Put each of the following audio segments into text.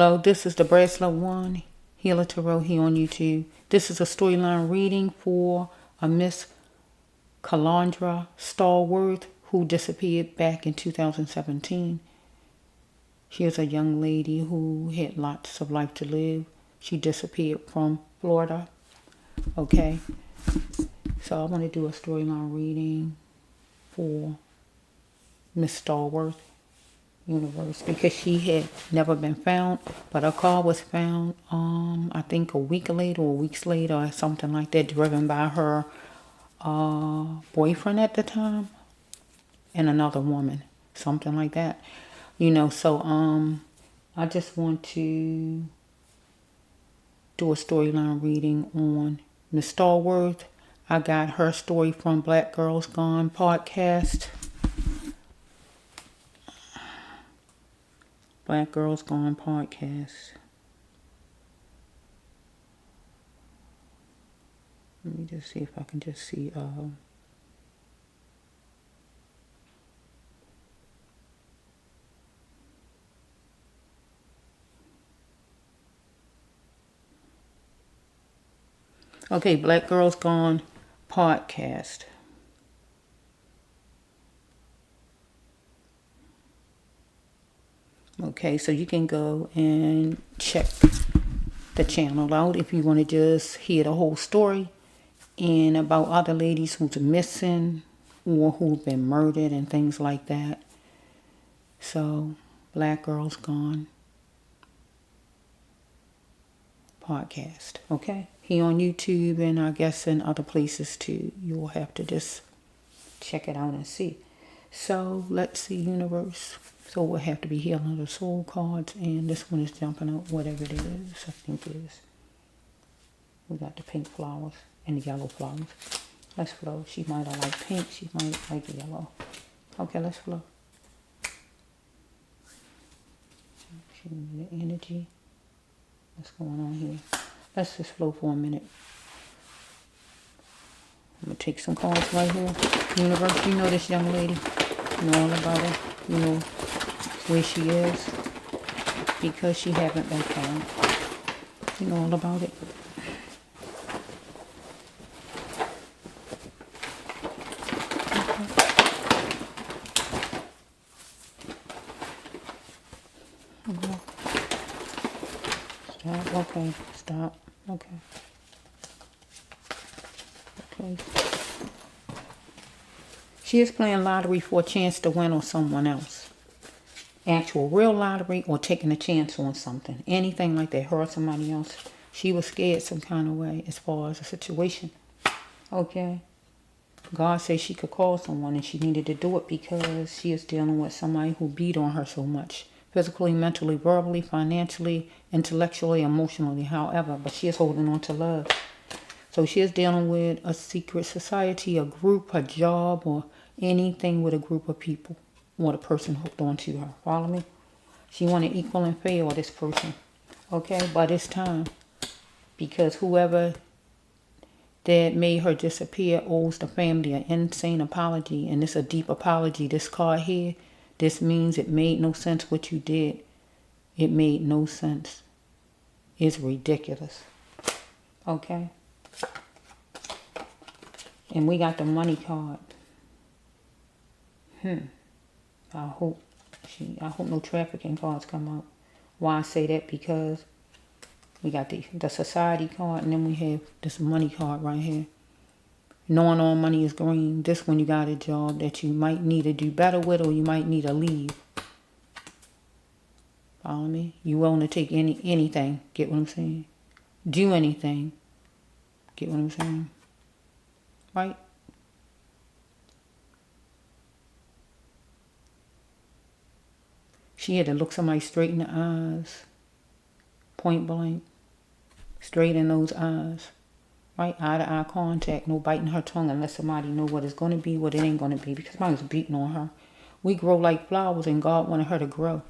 Hello, this is the Bracelet One, Healer Tarot here on YouTube. This is a storyline reading for a Miss Calandra Stallworth who disappeared back in 2017. She is a young lady who had lots of life to live. She disappeared from Florida. Okay, so I want to do a storyline reading for Miss Stallworth universe because she had never been found, but her car was found I think a week later or weeks later or something like that, driven by her boyfriend at the time and another woman, something like that, so I just want to do a storyline reading on Miss Stallworth. I got her story from Black Girls Gone podcast. Black Girls Gone podcast. Let me just see if I can just see. Okay, Black Girls Gone podcast. Okay, so you can go and check the channel out if you want to just hear the whole story and about other ladies who's missing or who've been murdered and things like that. So, Black Girls Gone podcast. Okay, here on YouTube and I guess in other places too. You will have to just check it out and see. So let's see, universe. So we'll have to be healing the soul cards, and this one is jumping out, whatever it is. I think it is. We got the pink flowers and the yellow flowers. Let's flow. She might have liked pink. She might like yellow. Okay, let's flow. Show me the energy. What's going on here? Let's just flow for a minute. I'm going to take some cards right here. Universe, you know this young lady. You know all about her. You know where she is. Because she haven't been found. You know all about it. Stop. Okay. Stop. Okay. Okay. She is playing lottery for a chance to win on someone else. Actual real lottery or taking a chance on something. Anything like that. Her or somebody else. She was scared some kind of way as far as the situation. Okay. God said she could call someone and she needed to do it because she is dealing with somebody who beat on her so much. Physically, mentally, verbally, financially, intellectually, emotionally, however. But she is holding on to love. So she is dealing with a secret society, a group, a job, or anything with a group of people. Or the person hooked onto her. Follow me? She wanted equal and fair with this person. Okay, but it's time. Because whoever that made her disappear owes the family an insane apology. And it's a deep apology. This card here, this means it made no sense what you did. It made no sense. It's ridiculous. Okay? And we got the money card. I hope no trafficking cards come out. Why I say that? Because we got the society card and then we have this money card right here. Knowing all money is green. This one you got a job that you might need to do better with or you might need to leave. Follow me? You willing to take anything. Get what I'm saying? Do anything. Get what I'm saying? Right? She had to look somebody straight in the eyes. Point blank. Straight in those eyes. Right? Eye to eye contact. No biting her tongue unless somebody know what it's going to be, what it ain't going to be. Because somebody's beating on her. We grow like flowers and God wanted her to grow.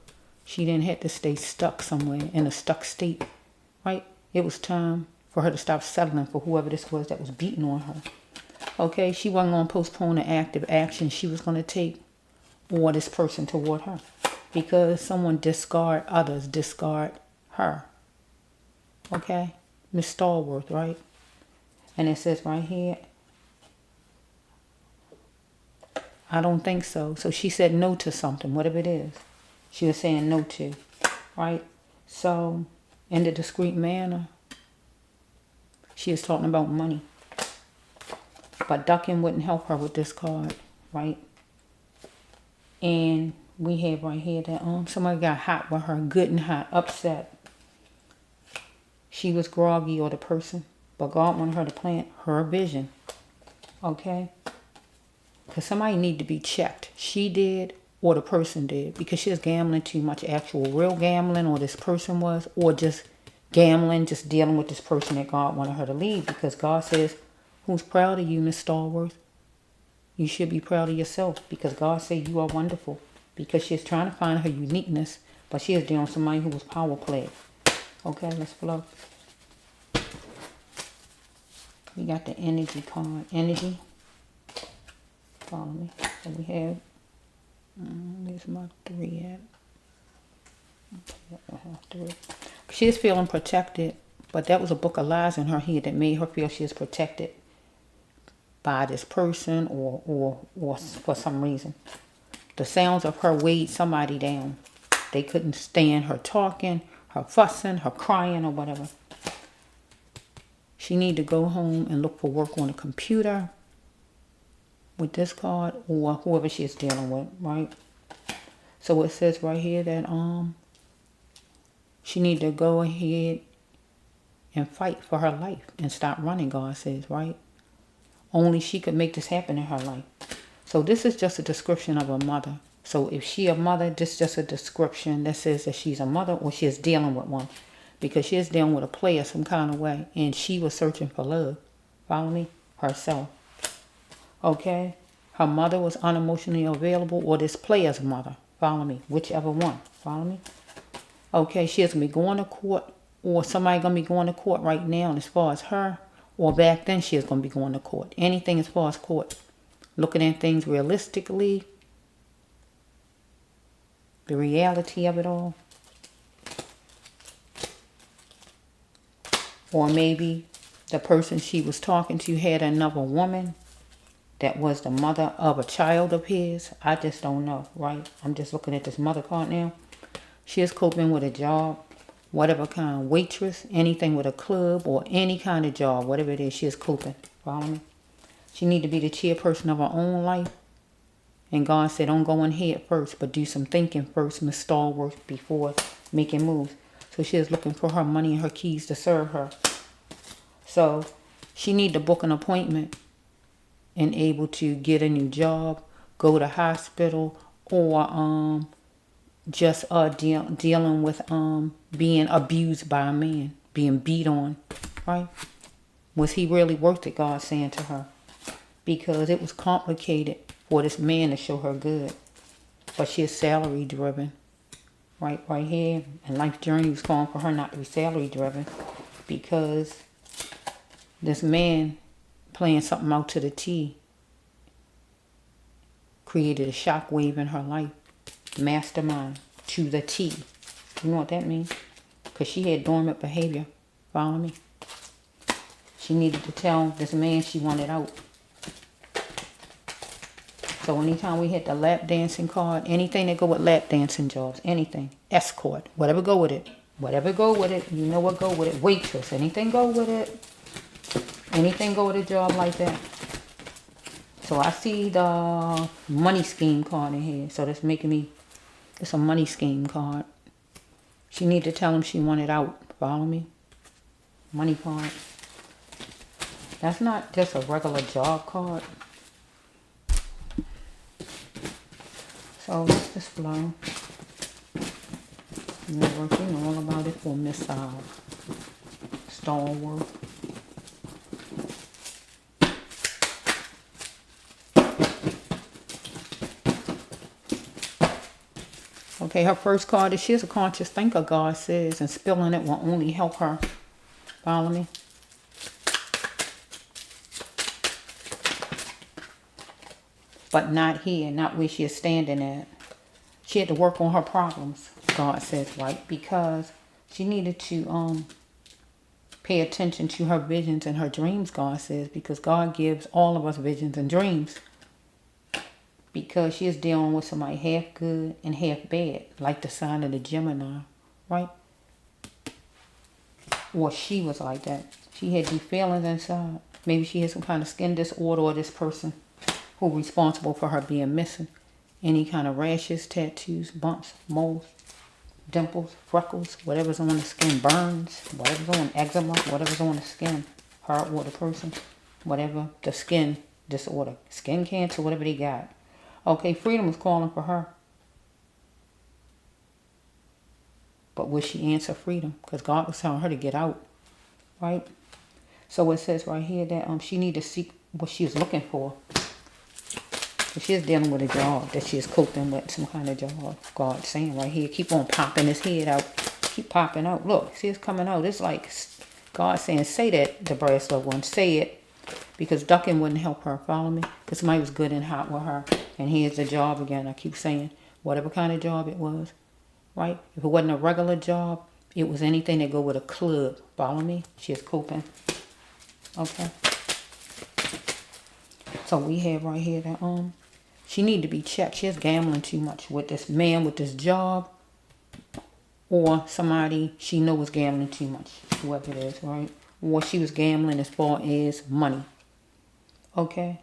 She didn't have to stay stuck somewhere in a stuck state. Right? It was time for her to stop settling for whoever this was that was beating on her. Okay? She wasn't going to postpone the active action she was going to take or this person toward her. Because someone discard her. Okay? Miss Stallworth, right? And it says right here, I don't think so. So she said no to something, whatever it is. She was saying no to, right? So, in the discreet manner, she is talking about money. But ducking wouldn't help her with this card, right? And we have right here that somebody got hot with her, good and hot, upset. She was groggy, or the person, but God wanted her to plant her vision, okay? Because somebody need to be checked. She did, or the person did, because she was gambling too much, actual real gambling, or this person was, or just gambling, just dealing with this person that God wanted her to leave. Because God says, who's proud of you, Miss Stallworth? You should be proud of yourself, because God said you are wonderful. Because she is trying to find her uniqueness, but she is dealing with somebody who was power played. Okay, let's flow. We got the energy card. Energy. Follow me. So we have, where's my 3 at? Okay, I have 3. She is feeling protected, but that was a book of lies in her head that made her feel she is protected by this person or for some reason. The sounds of her weighed somebody down. They couldn't stand her talking, her fussing, her crying, or whatever. She need to go home and look for work on a computer with this card, or whoever she is dealing with, right? So it says right here that she need to go ahead and fight for her life and stop running, God says, right? Only she could make this happen in her life. So this is just a description of a mother. So if she a mother, this is just a description that says that she's a mother, or she is dealing with one. Because she is dealing with a player some kind of way. And she was searching for love. Follow me? Herself. Okay? Her mother was unemotionally available, or this player's mother. Follow me? Whichever one. Follow me? Okay, she is going to be going to court, or somebody going to be going to court right now. And as far as her, or back then she is going to be going to court. Anything as far as court. Looking at things realistically. The reality of it all. Or maybe the person she was talking to had another woman that was the mother of a child of his. I just don't know, right? I'm just looking at this mother card now. She is coping with a job, whatever kind, waitress, anything with a club, or any kind of job, whatever it is, she is coping. Follow me? She need to be the chairperson of her own life. And God said, don't go in head first, but do some thinking first, Miss Stallworth, before making moves. So she is looking for her money and her keys to serve her. So she need to book an appointment and able to get a new job, go to hospital, or just dealing with being abused by a man, being beat on, right? Was he really worth it, God saying to her? Because it was complicated for this man to show her good. But she is salary driven. Right here. And life journey was calling for her not to be salary driven. Because this man playing something out to the T created a shockwave in her life. Mastermind to the T. You know what that means? Because she had dormant behavior. Follow me? She needed to tell this man she wanted out. So anytime we hit the lap dancing card, anything that go with lap dancing jobs, anything, escort, whatever go with it. Whatever go with it, you know what go with it. Waitress, anything go with it. Anything go with a job like that. So I see the money scheme card in here. So that's making me, it's a money scheme card. She need to tell him she wanted out. Follow me? Money card. That's not just a regular job card. So let's just flow. We're working all about it for Miss Stallworth. Okay, her first card is she's a conscious thinker, God says, and spilling it will only help her. Follow me? But not here, not where she is standing at. She had to work on her problems, God says, right? Because She needed to pay attention to her visions and her dreams, God says, because God gives all of us visions and dreams. Because she is dealing with somebody half good and half bad, like the sign of the Gemini, right? Or she was like that. She had these feelings inside. Maybe she had some kind of skin disorder, or this person who responsible for her being missing. Any kind of rashes, tattoos, bumps, moles, dimples, freckles, whatever's on the skin, burns, whatever's on eczema, whatever's on the skin, her or the person, whatever the skin disorder, skin cancer, whatever they got. Okay, freedom was calling for her. But will she answer freedom? Because God was telling her to get out, right? So it says right here that she need to seek what she is looking for. She is dealing with a job that she is coping with, some kind of job. God's saying right here, keep on popping his head out. Keep popping out. Look, see, it's coming out. It's like God saying, say that, the brass loved one. Say it. Because ducking wouldn't help her. Follow me? Because somebody was good and hot with her. And here's the job again. I keep saying, whatever kind of job it was. Right? If it wasn't a regular job, it was anything that go with a club. Follow me? She is coping. Okay. So we have right here that she need to be checked. She is gambling too much with this man with this job, or somebody she knows is gambling too much, whoever it is, right? Or she was gambling as far as money. Okay.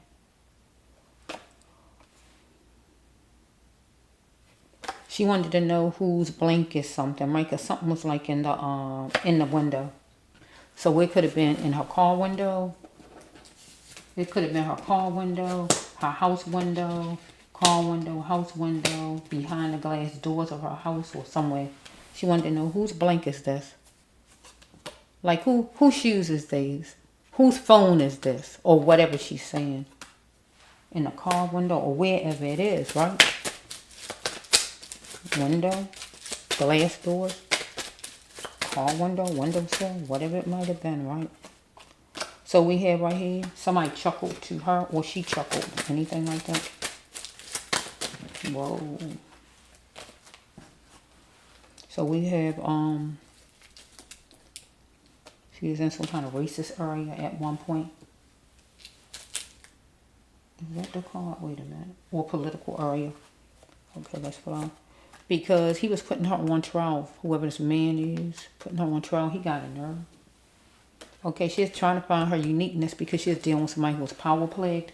She wanted to know whose blank is something, right? Because something was like in the window. So it could have been in her car window. It could have been her car window, her house window, car window, house window, behind the glass doors of her house or somewhere. She wanted to know whose blank is this? Like whose shoes is these? Whose phone is this? Or whatever she's saying. In the car window or wherever it is, right? Window, glass doors, car window, windowsill, whatever it might have been, right? So we have right here, somebody chuckled to her, or she chuckled, anything like that. Whoa. So we have, she was in some kind of racist area at one point. Is that the card? Wait a minute. Or political area. Okay, let's fly. Because he was putting her on trial, whoever this man is, putting her on trial, he got a nerve. Okay, she's trying to find her uniqueness because she's dealing with somebody who was power plagued.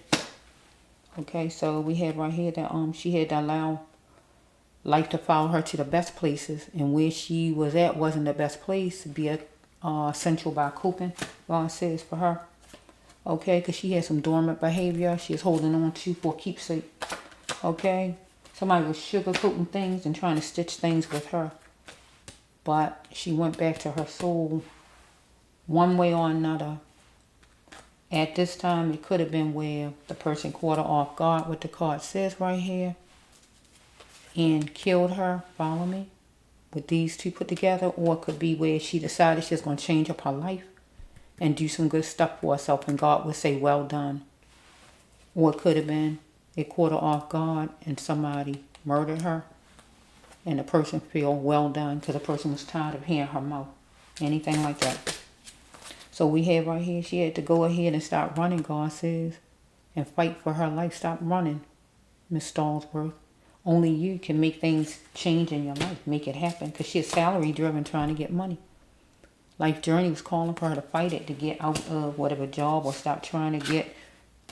Okay, so we have right here that she had to allow life to follow her to the best places, and where she was at wasn't the best place to be essential by coping, God says, for her. Okay, because she had some dormant behavior she is holding on to for keepsake. Okay, somebody was sugarcoating things and trying to stitch things with her, but she went back to her soul one way or another. At this time, it could have been where the person caught her off guard, what the card says right here, and killed her, follow me, with these two put together. Or it could be where she decided she's going to change up her life and do some good stuff for herself, and God would say, well done. Or it could have been it caught her off guard and somebody murdered her, and the person feel well done because the person was tired of hearing her mouth. Anything like that. So we have right here, she had to go ahead and start running, God says, and fight for her life. Stop running, Miss Stallworth. Only you can make things change in your life, make it happen, because she's salary driven, trying to get money. Life Journey was calling for her to fight it, to get out of whatever job, or stop trying to get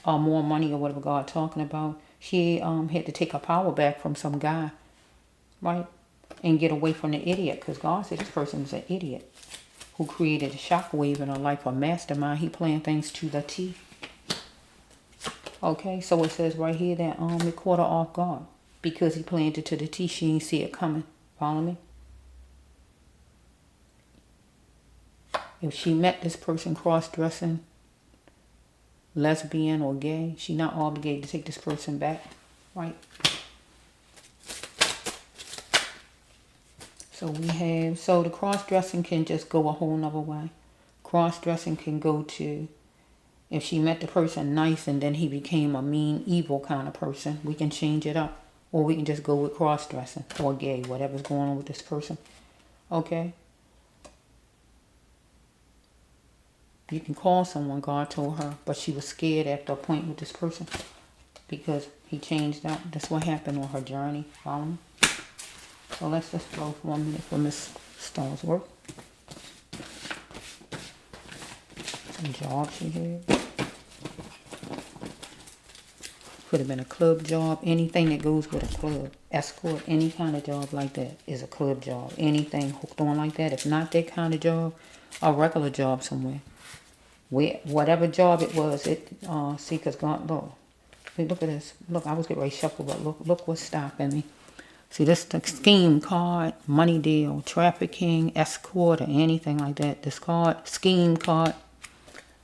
more money, or whatever God talking about. She had to take her power back from some guy, right, and get away from the idiot, because God said this person is an idiot who created a shockwave in her life, a mastermind. He planned things to the T. Okay, so it says right here that it caught her off guard because he planned it to the T. She didn't see it coming. Follow me? If she met this person cross-dressing, lesbian or gay, she's not obligated to take this person back, right? So we have, so the cross-dressing can just go a whole nother way. Cross-dressing can go to, if she met the person nice and then he became a mean, evil kind of person, we can change it up. Or we can just go with cross-dressing or gay, whatever's going on with this person. Okay? You can call someone, God told her, but she was scared after a point with this person because he changed out. That's what happened on her journey. Follow me? So let's just go for 1 minute for Miss Stallworth. Some job she had. Could have been a club job. Anything that goes with a club. Escort, any kind of job like that is a club job. Anything hooked on like that. If not that kind of job, a regular job somewhere. Whatever job it was, see, because God, look, look at this. Look, I was getting ready to shuffle, but look what's stopping me. See, this the scheme card, money deal, trafficking, escort, or anything like that. This card, scheme card.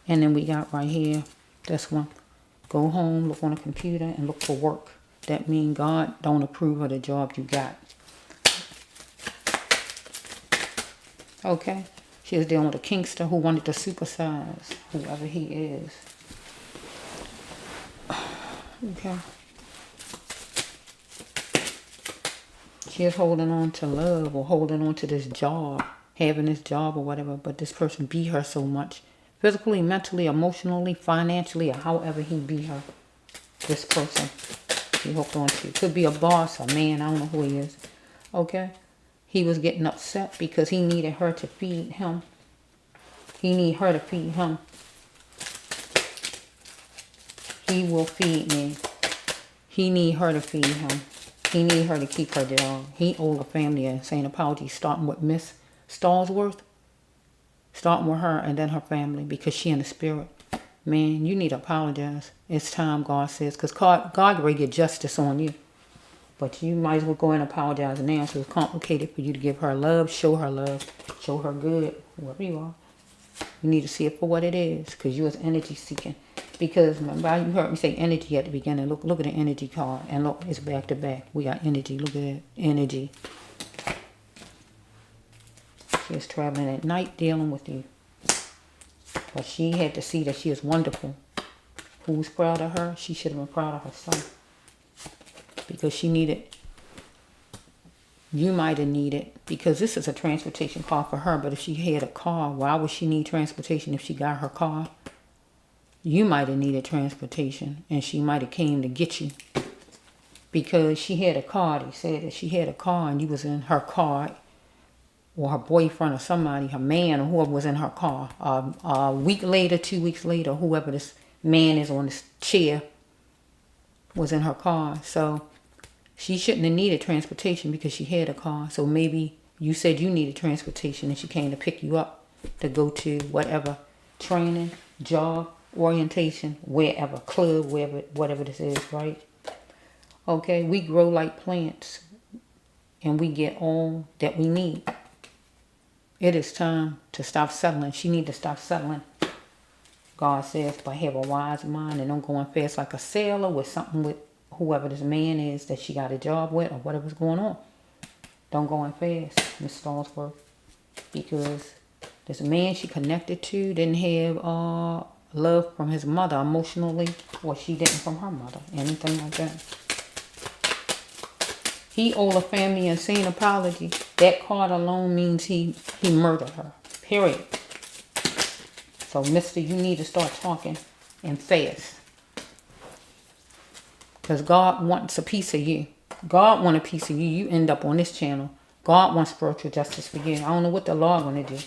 And then we got right here, this one. Go home, look on a computer, and look for work. That means God don't approve of the job you got. Okay? She was dealing with a kinkster who wanted to supersize whoever he is. Okay. She is holding on to love or holding on to this job, having this job or whatever, but this person beat her so much. Physically, mentally, emotionally, financially, or however he beat her. This person she hooked on to. Could be a boss, a man, I don't know who he is. Okay? He was getting upset because he needed her to feed him. He needed her to feed him. He will feed me. He need her to feed him. He need her to keep her job. He owed the family a saying apology, starting with Miss Stallworth. Starting with her and then her family because she in the spirit. Man, you need to apologize. It's time, God says, because God will get justice on you. But you might as well go and apologize now so it's complicated for you to give her love, show her good, whoever you are. You need to see it for what it is because you was energy seeking. Because remember, you heard me say energy at the beginning. Look at the energy card. And look, it's back to back. We got energy. Look at that. Energy. She was traveling at night dealing with you. But she had to see that she is wonderful. Who's proud of her? She should have been proud of herself. Because she needed, you might have needed, because this is a transportation car for her, but if she had a car, why would she need transportation if she got her car? You might have needed transportation, and she might have came to get you. Because she had a car, they said that she had a car, and you was in her car, or her boyfriend or somebody, her man or whoever was in her car. A week later, 2 weeks later, whoever this man is on this chair was in her car. So she shouldn't have needed transportation because she had a car. So maybe you said you needed transportation and she came to pick you up to go to whatever training, job, orientation, wherever, club, wherever, whatever this is, right? Okay, we grow like plants and we get all that we need. It is time to stop settling. She need to stop settling. God says, but have a wise mind and don't go on fast like a sailor with something with whoever this man is that she got a job with or whatever's going on. Don't go on fast, Miss Stallworth. Because this man she connected to didn't have love from his mother emotionally, or she didn't from her mother. Anything like that. He owed a family insane apology. That card alone means he murdered her. Period. So, mister, you need to start talking and fast. Because God wants a piece of you. God wants a piece of you. You end up on this channel. God wants spiritual justice for you. I don't know what the Lord want to do.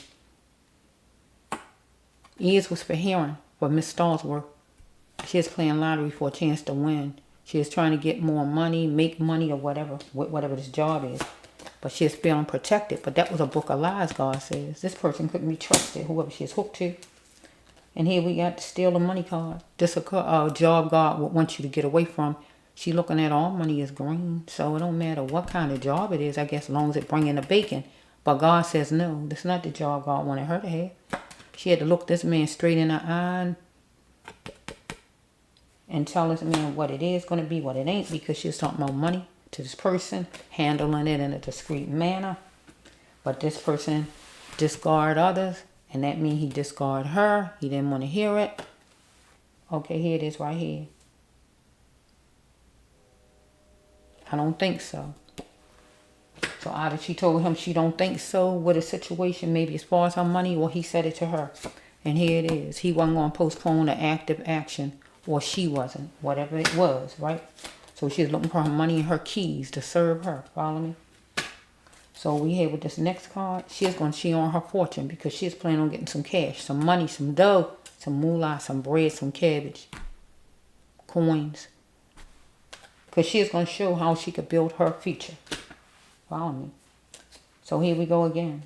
Ears was for hearing for Miss Stallworth. She is playing lottery for a chance to win. She is trying to get more money, make money, or whatever this job is. But she is feeling protected. But that was a book of lies, God says. This person couldn't be trusted, whoever she is hooked to. And here we got to steal the money card. This a job God would want you to get away from. She looking at all money is green. So it don't matter what kind of job it is, I guess, as long as it bring in the bacon. But God says, no, that's not the job God wanted her to have. She had to look this man straight in the eye and tell this man what it is going to be, what it ain't, because she was talking about money to this person, handling it in a discreet manner. But this person discard others, and that means he discard her. He didn't want to hear it. Okay, here it is right here. I don't think so. So either she told him she don't think so with a situation, maybe as far as her money, or he said it to her. And here it is. He wasn't going to postpone the active action, or she wasn't, whatever it was, right? So she's looking for her money and her keys to serve her. Follow me? So we have with this next card, she's going to cheat on her fortune because she's planning on getting some cash, some money, some dough, some moolah, some bread, some cabbage, coins. Because she's going to show how she could build her future. Follow me? So here we go again.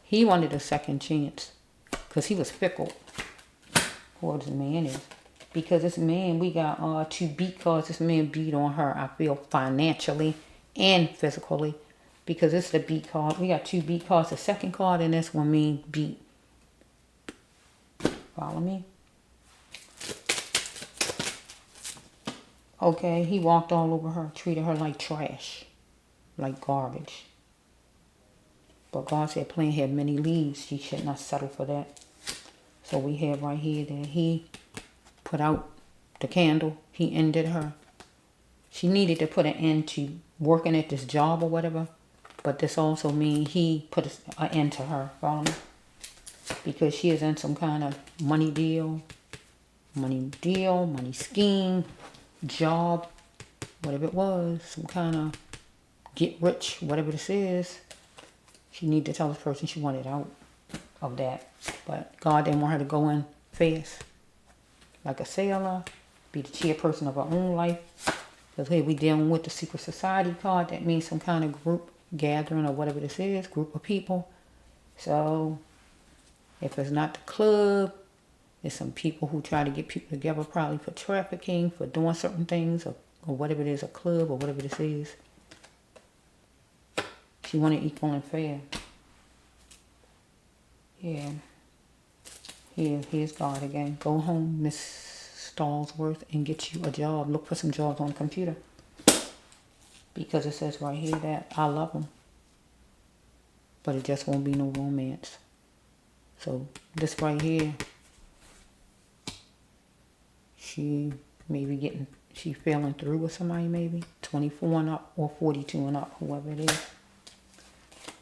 He wanted a second chance because he was fickle. Whoever this man is. Because this man, we got 2 beat cards. This man beat on her, I feel, financially and physically. Because it's the beat card. We got 2 beat cards. The second card in this one means beat. Follow me? Okay, he walked all over her. Treated her like trash. Like garbage. But God said plant had many leaves. She should not settle for that. So we have right here that he put out the candle. He ended her. She needed to put an end to working at this job or whatever. But this also means he put an end to her. Follow me? Because she is in some kind of money deal, money scheme, job, whatever it was. Some kind of get rich, whatever this is. She needed to tell this person she wanted out of that. But God didn't want her to go in fast. Like a sailor. Be the chairperson of her own life. Because here we dealing with the secret society card. That means some kind of group gathering or whatever this is. Group of people. So, if it's not the club, it's some people who try to get people together probably for trafficking, for doing certain things, or whatever it is, a club or whatever this is. She wanted equal and fair. Yeah. Here's God again. Go home, Miss Stallworth, and get you a job. Look for some jobs on the computer. Because it says right here that I love him. But it just won't be no romance. So this right here, she failing through with somebody maybe. 24 and up or 42 and up, whoever it is.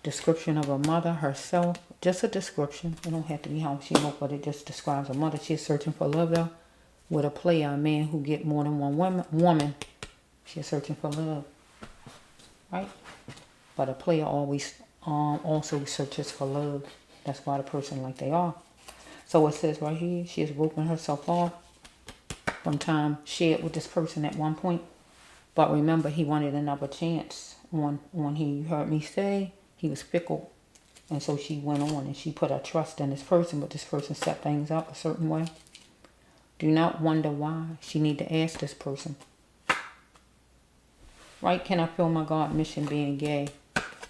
Description of a mother, herself. Just a description. It don't have to be how she look, but it just describes a mother. She's searching for love though. With a player, a man who get more than one woman. She's searching for love. Right? But a player always also searches for love. That's why the person like they are. So it says right here, she has broken herself off from time shared with this person at one point. But remember, he wanted another chance. When he heard me say, he was fickle. And so she went on and she put her trust in this person, but this person set things up a certain way. Do not wonder why. She need to ask this person. Right? Can I feel my God mission being gay?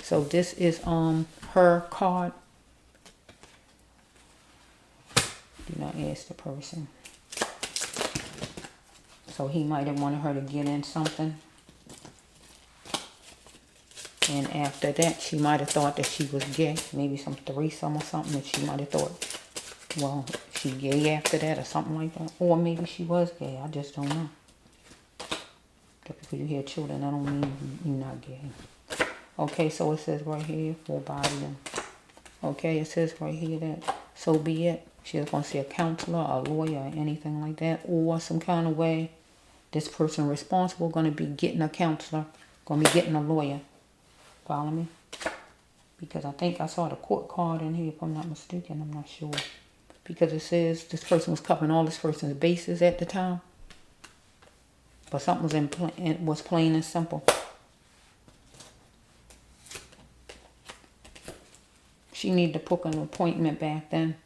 So this is her card. Do not ask the person. So he might have wanted her to get in something. And after that, she might have thought that she was gay. Maybe some threesome or something. And she might have thought, well, she gay after that or something like that. Or maybe she was gay. I just don't know. Just because you hear children, that don't mean you're not gay. Okay, so it says right here, full body. Okay, it says right here that so be it. She's going to see a counselor, a lawyer, or anything like that. Or some kind of way, this person responsible going to be getting a counselor, going to be getting a lawyer. Follow me? Because I think I saw the court card in here, if I'm not mistaken. I'm not sure. Because it says this person was covering all this person's bases at the time. But something was plain and simple. She needed to book an appointment back then.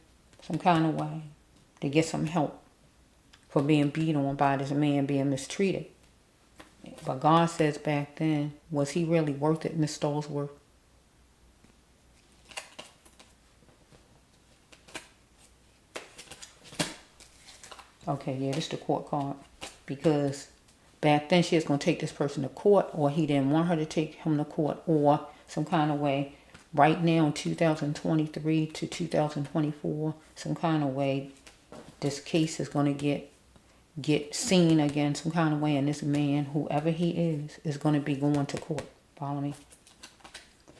Some kind of way. To get some help. For being beat on by this man, being mistreated. But God says back then, was he really worth it, Miss Stallworth? Okay, yeah, this is the court card. Because back then she was going to take this person to court, or he didn't want her to take him to court, or some kind of way. Right now in 2023 to 2024, some kind of way, this case is going to get seen again some kind of way, and this man, whoever he is going to be going to court. Follow me?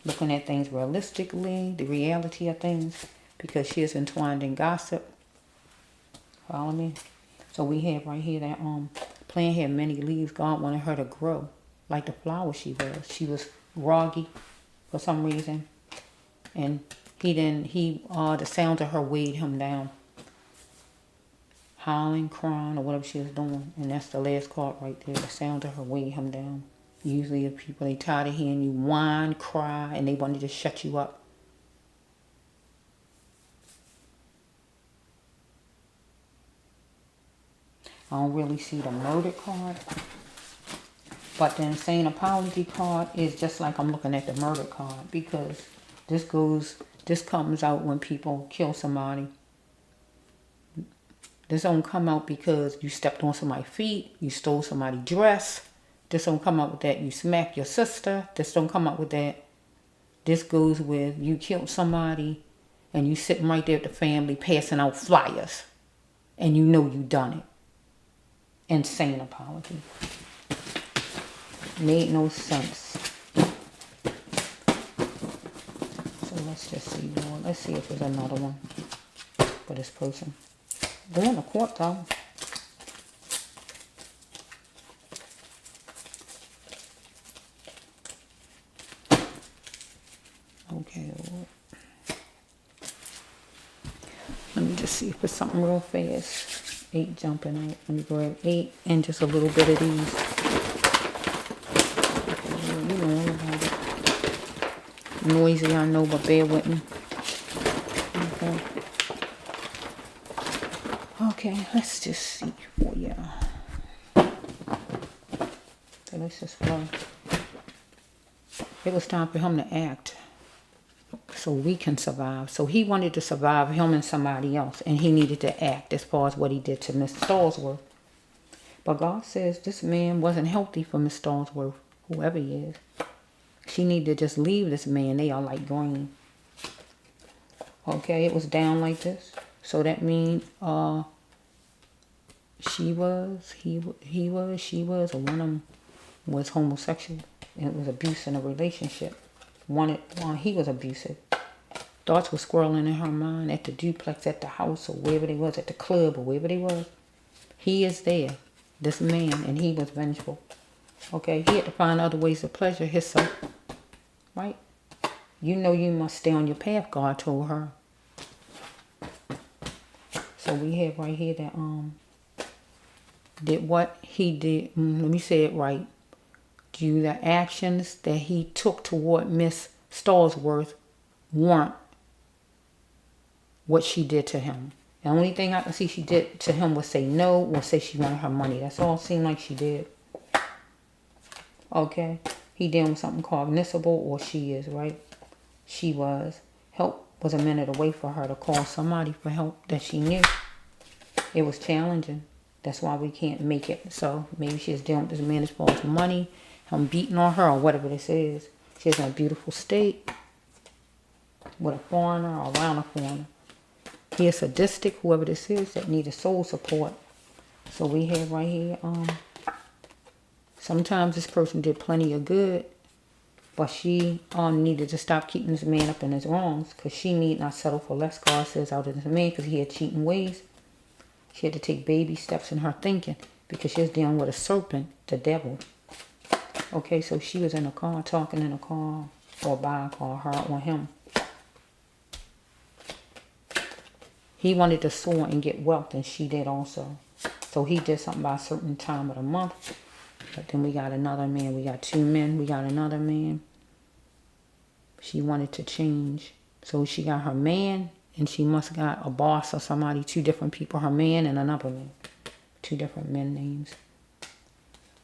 Looking at things realistically, the reality of things. because she is entwined in gossip. Follow me? So we have right here that plant had many leaves. God wanted her to grow like the flower she was. She was groggy for some reason. And the sound of her weighed him down. Howling, crying, or whatever she was doing. And that's the last card right there. The sound of her weighed him down. Usually if people, they tired of hearing you whine, cry, and they want to just shut you up. I don't really see the murder card. But the insane apology card is just like I'm looking at the murder card. Because this comes out when people kill somebody. This don't come out because you stepped on somebody's feet, you stole somebody's dress. This don't come out with that you smacked your sister. This don't come out with that. This goes with you killed somebody and you sitting right there at the family passing out flyers. And you know you done it. Insane apology. Made no sense. So let's just see more. Let's see if there's another one for this person. Going to court though. Okay. Let me just see if it's something real fast. 8 jumping out. Let me grab 8 and just a little bit of these. You know all about it. Noisy, I know, but bear with me. Okay. Okay, let's just see for you. So let's just flow. It was time for him to act so we can survive. So he wanted to survive, him and somebody else, and he needed to act as far as what he did to Miss Stallworth. But God says this man wasn't healthy for Miss Stallworth, whoever he is. She needed to just leave this man. They are like green. Okay, it was down like this. So that means she was, he was, she was, or one of them was homosexual. It was abuse in a relationship. He was abusive. Thoughts were swirling in her mind at the duplex, at the house, or wherever they was, at the club, or wherever they was. He is there, this man, and he was vengeful. Okay, he had to find other ways to pleasure himself. Right? You know you must stay on your path, God told her. So we have right here that did what he did. Let me say it right. Do the actions that he took toward Miss Stallworth weren't what she did to him. The only thing I can see she did to him was say no or say she wanted her money. That's all it seemed like she did. Okay? He dealing with something cognizable, or she is, right? She was. Help was a minute away for her to call somebody for help that she knew. It was challenging. That's why we can't make it. So maybe she's dealing with this man as far as money, him beating on her, or whatever this is. She's in a beautiful state with a foreigner or around a foreigner. He is sadistic, whoever this is, that needed soul support. So we have right here, sometimes this person did plenty of good, but she needed to stop keeping this man up in his wrongs, because she need not settle for less, God says, out of this man, because he had cheating ways. She had to take baby steps in her thinking, because she was dealing with a serpent, the devil. Okay, so she was in a car, talking in a car, or by a car, her or him. He wanted to soar and get wealth, and she did also. So he did something by a certain time of the month. But then we got another man. We got 2 men. We got another man. She wanted to change. So she got her man, and she must got a boss or somebody, 2 different people, her man and another man. 2 different men names.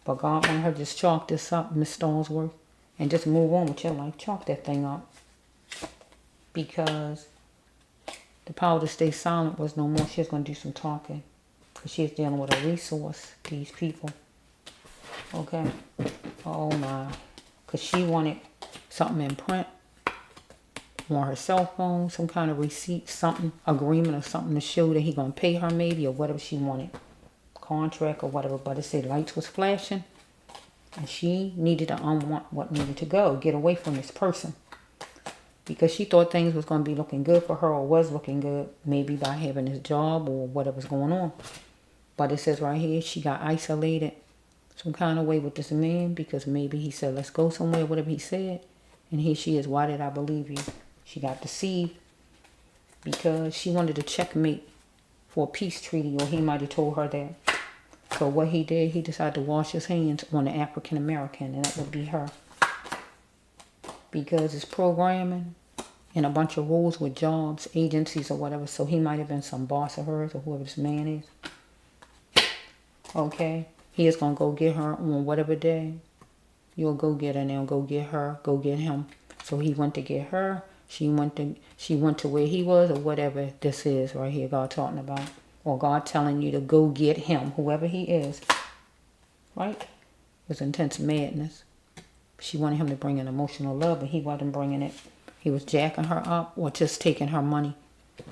But God wanted her to just chalk this up, Miss Stallworth, and just move on with your life. Chalk that thing up. Because the power to stay silent was no more. She was going to do some talking. Because she was dealing with a resource, these people. Okay? Oh my. Because she wanted something in print. On her cell phone, some kind of receipt, something, agreement or something to show that he going to pay her maybe, or whatever she wanted. Contract or whatever. But it said lights was flashing. And she needed to unwant what needed to go. Get away from this person. because she thought things was going to be looking good for her, or was looking good, maybe by having this job or whatever's going on. But it says right here, she got isolated some kind of way with this man, because maybe he said, let's go somewhere, whatever he said. And here she is, why did I believe you? She got deceived because she wanted to checkmate for a peace treaty, or he might have told her that. So what he did, he decided to wash his hands on the African American, and that would be her. Because it's programming and a bunch of rules with jobs, agencies or whatever. So he might have been some boss of hers, or whoever this man is. Okay? He is going to go get her on whatever day. You'll go get her now. Go get her. Go get him. So he went to get her. She went to where he was, or whatever this is right here God talking about. Or God telling you to go get him, whoever he is. Right? It was intense madness. She wanted him to bring in emotional love, but he wasn't bringing it. He was jacking her up or just taking her money.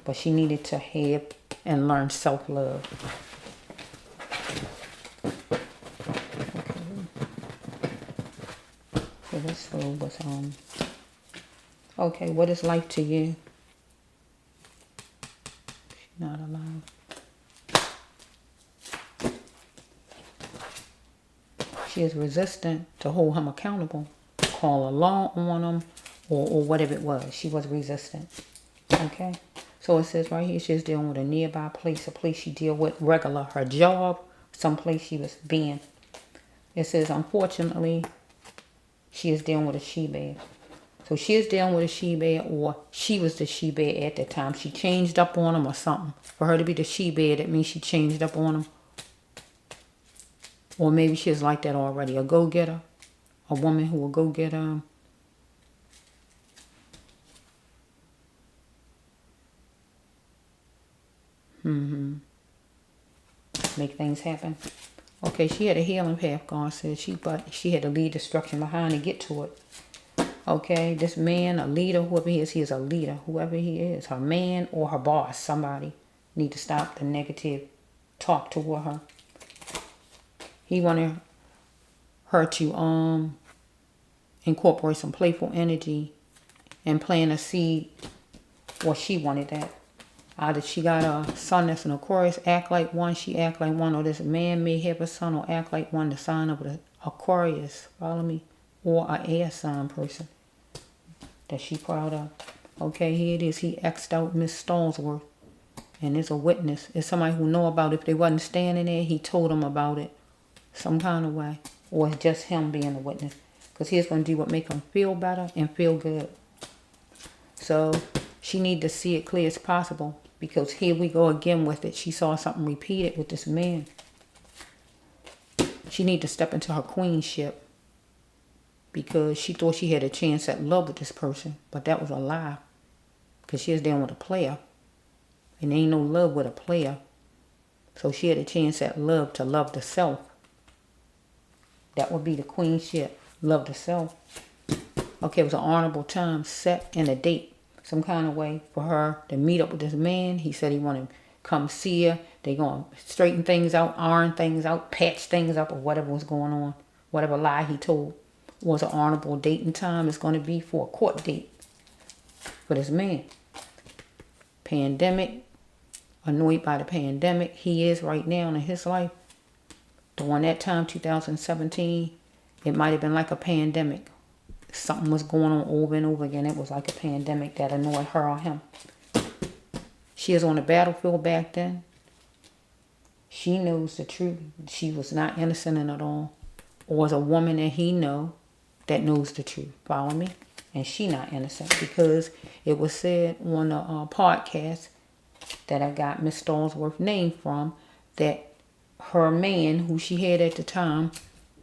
But she needed to have and learn self-love. So this food was okay, what is life to you? She's not alive. She is resistant to hold him accountable, call a law on him, or whatever it was. She was resistant. Okay? So it says right here, she's dealing with a nearby place, a place she deal with regular, her job, someplace she was being. It says, unfortunately, she is dealing with a she-bear. So she is dealing with a she-bear, or she was the she-bear at the time. She changed up on him or something. For her to be the she-bear, that means she changed up on him. Or maybe she is like that already. A go-getter. A woman who will go get make things happen. Okay, she had a healing path, God says. But she had to leave destruction behind to get to it. Okay, this man, a leader, whoever he is a leader. Whoever he is, her man or her boss, somebody need to stop the negative talk toward her. He wanted her to incorporate some playful energy and plant a seed. Well, she wanted that. Either she got a son that's an Aquarius, act like one, she act like one, or this man may have a son or act like one, the sign of the Aquarius, follow me, or an air sign person that she proud of. Okay, here it is. He X'd out Miss Stallworth, and there's a witness. It's somebody who know about it. If they wasn't standing there, he told them about it some kind of way, or it's just him being a witness, because he's going to do what make him feel better and feel good. So she need to see it clear as possible, because here we go again with it. She saw something repeated with this man. She need to step into her queenship, because she thought she had a chance at love with this person, but that was a lie, because she was dealing with a player, and there ain't no love with a player. So she had a chance at love, to love the self. That would be the queenship, love the self. Okay, it was an honorable time set and a date, some kind of way for her to meet up with this man. He said he wanted to come see her. They going to straighten things out, iron things out, patch things up, or whatever was going on. Whatever lie he told was an honorable date and time. It's going to be for a court date for this man. Pandemic, annoyed by the pandemic. He is right now in his life. During that time, 2017, it might have been like a pandemic. Something was going on over and over again. It was like a pandemic that annoyed her or him. She is on the battlefield back then. She knows the truth. She was not innocent in it all. Or is a woman that he know that knows the truth. Follow me? And she not innocent, because it was said on the podcast that I got Miss Stallworth's name from, that her man, who she had at the time,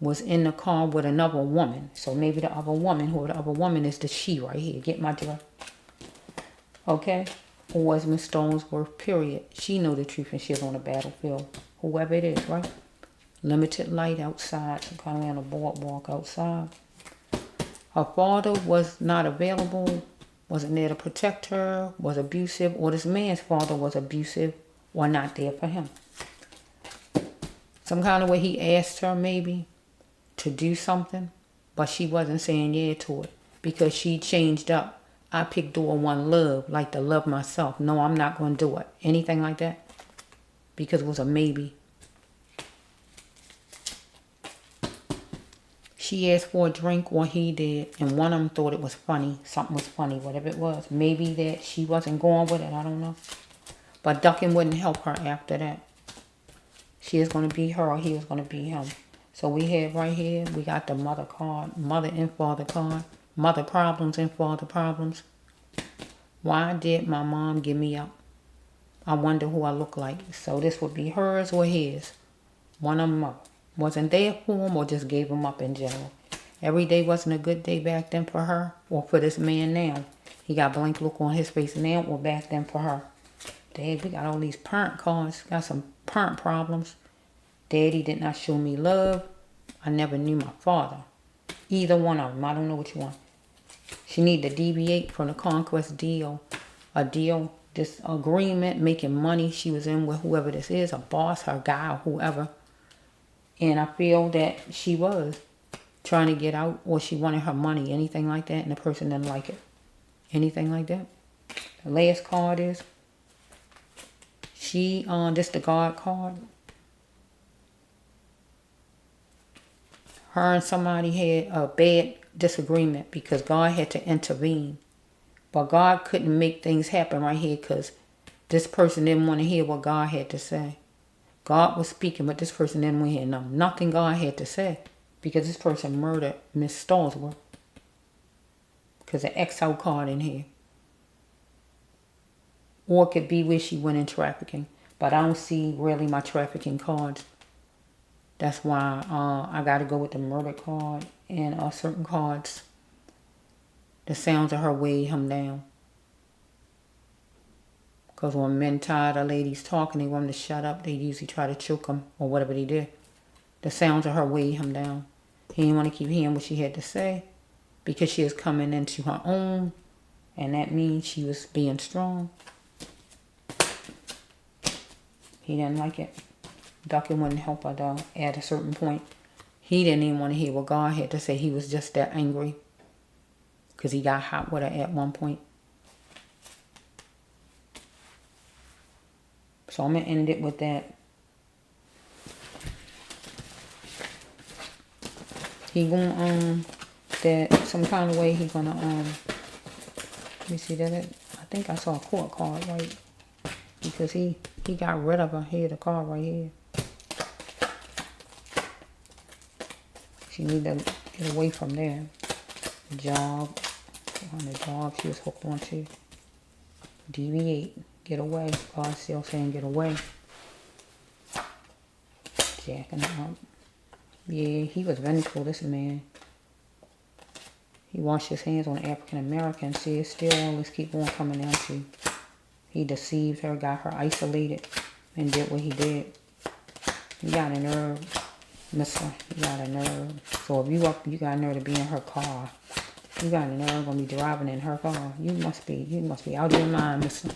was in the car with another woman. So maybe the other woman, who the other woman is the she right here. Get my drift? Okay? Or is Miss Stallworth, period. She know the truth, and she's on the battlefield. Whoever it is, right? Limited light outside. Some kind of way on a boardwalk outside. Her father was not available. Wasn't there to protect her. Was abusive. Or this man's father was abusive. Or not there for him. Some kind of way he asked her maybe to do something, but she wasn't saying yeah to it, because she changed up I picked door one, love, like to love myself. No, I'm not going to do it. Anything like that. Because it was a maybe. She asked for a drink or he did. And one of them thought it was funny. Something was funny, whatever it was. Maybe that she wasn't going with it. I don't know. But ducking wouldn't help her after that. She is going to be her or he is going to be him. So we have right here, we got the mother card. Mother and father card. Mother problems and father problems. Why did my mom give me up? I wonder who I look like. So this would be hers or his. One of them up. Wasn't there for him or just gave him up in general. Every day wasn't a good day back then for her or for this man now. He got a blank look on his face now or back then for her. Dad, we got all these parent cards. Got some parent problems. Daddy did not show me love. I never knew my father. Either one of them. I don't know what you want. She need to deviate from the conquest deal. A deal, this agreement, making money she was in with whoever this is, a boss, her guy, or whoever. And I feel that she was trying to get out or she wanted her money, anything like that, and the person didn't like it. Anything like that. The last card is this the God card. Her and somebody had a bad disagreement because God had to intervene. But God couldn't make things happen right here because this person didn't want to hear what God had to say. God was speaking, but this person didn't want to hear nothing God had to say because this person murdered Miss Stallworth. Because the exile card in here. Or it could be where she went in trafficking. But I don't see really my trafficking cards. That's why I got to go with the murder card and certain cards. The sounds of her weighed him down. Because when men tired of ladies talking, they want them to shut up. They usually try to choke them or whatever they did. The sounds of her weighed him down. He didn't want to keep hearing what she had to say because she was coming into her own. And that means she was being strong. He didn't like it. Ducking wouldn't help her though at a certain point. He didn't even want to hear what God had to say. He was just that angry. Because he got hot with her at one point. So I'm going to end it with that. He going that some kind of way he gonna let me see that I think I saw a court card right. Because he got rid of her. Here, the card right here. She need to get away from there. The job. On the job she was hooked onto. Deviate. Get away. God's still saying get away. Jacking her up. Yeah, he was vengeful, this man. He washed his hands on African Americans. See, it's still always keep on coming down to. He deceived her, got her isolated, and did what he did. You got a nerve, mister. You got a nerve. So if you got a nerve to be in her car. You got a nerve gonna be driving in her car. You must be out of your mind, mister.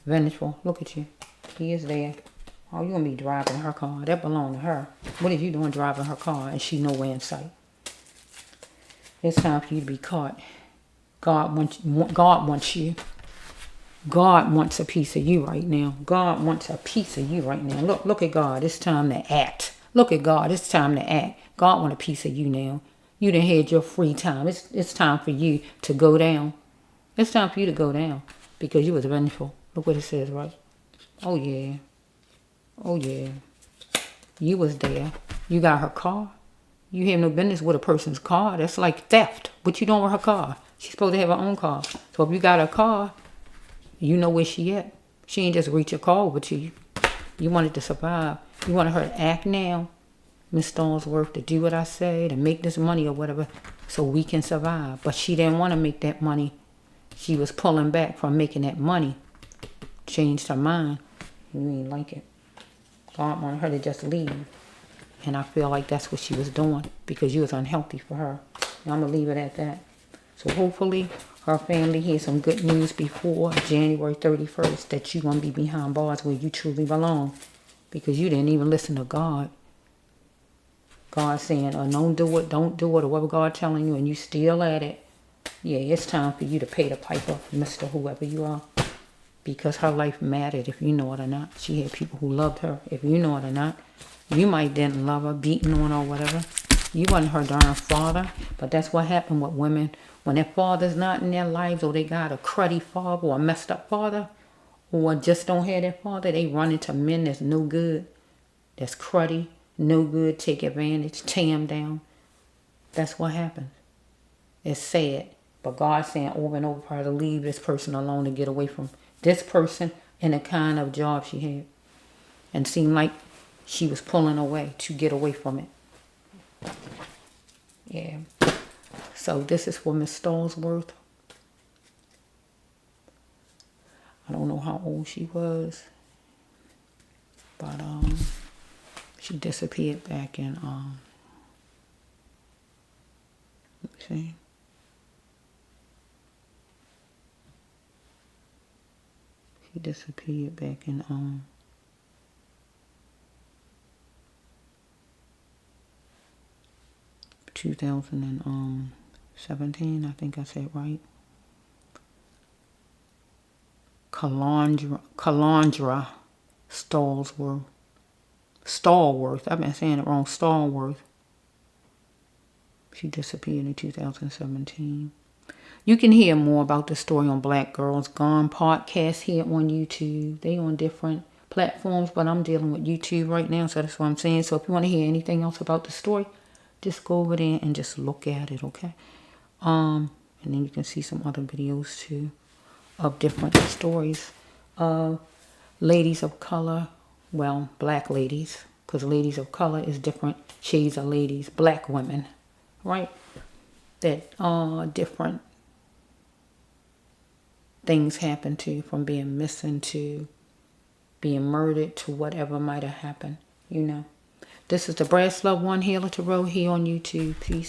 Vengeful. Look at you. He is there. Oh, you gonna be driving her car. That belong to her. What is you doing driving her car and she nowhere in sight? It's time for you to be caught. God wants you. God wants a piece of you right now. God wants a piece of you right now. Look at God. It's time to act. Look at God. It's time to act. God wants a piece of you now. You done had your free time. It's time for you to go down. It's time for you to go down because you was vengeful. Look what it says, right? Oh, yeah. Oh, yeah. You was there. You got her car. You have no business with a person's car. That's like theft. What you doing with her car? She's supposed to have her own car. So if you got her car, you know where she at. She ain't just reach a call over to you. You wanted to survive. You wanted her to act now, Miss Stallworth, to do what I say, to make this money or whatever, so we can survive. But she didn't want to make that money. She was pulling back from making that money. Changed her mind. You ain't like it. God wanted her to just leave. And I feel like that's what she was doing because you was unhealthy for her. And I'm going to leave it at that. So hopefully her family hears some good news before January 31st that you're going to be behind bars where you truly belong because you didn't even listen to God. God saying, don't do it, or whatever God telling you, and you still at it. Yeah, it's time for you to pay the piper, Mr. Whoever you are. Because her life mattered, if you know it or not. She had people who loved her, if you know it or not. You might didn't love her, beating on her or whatever. You wasn't her darn father. But that's what happened with women. When their father's not in their lives, or they got a cruddy father or a messed up father, or just don't have their father, they run into men that's no good, that's cruddy, no good, take advantage, tear them down. That's what happens. It's sad. But God's saying over and over for her to leave this person alone to get away from this person and the kind of job she had. And seemed like she was pulling away to get away from it. Yeah. So this is for Miss Stallworth. I don't know how old she was. But she disappeared back in let me see. She disappeared back in 2017, I think I said right. Calandra Stallworth. I've been saying it wrong. Stallworth. She disappeared in 2017. You can hear more about the story on Black Girls Gone podcast here on YouTube. They on different platforms, but I'm dealing with YouTube right now, so that's what I'm saying. So if you want to hear anything else about the story, just go over there and just look at it, okay? And then you can see some other videos too of different stories of ladies of color. Well, black ladies, because ladies of color is different shades of ladies. Black women, right? That different things happen to, from being missing to being murdered to whatever might have happened, you know. This is the Brass Love One Healer Tarot here on YouTube. Peace.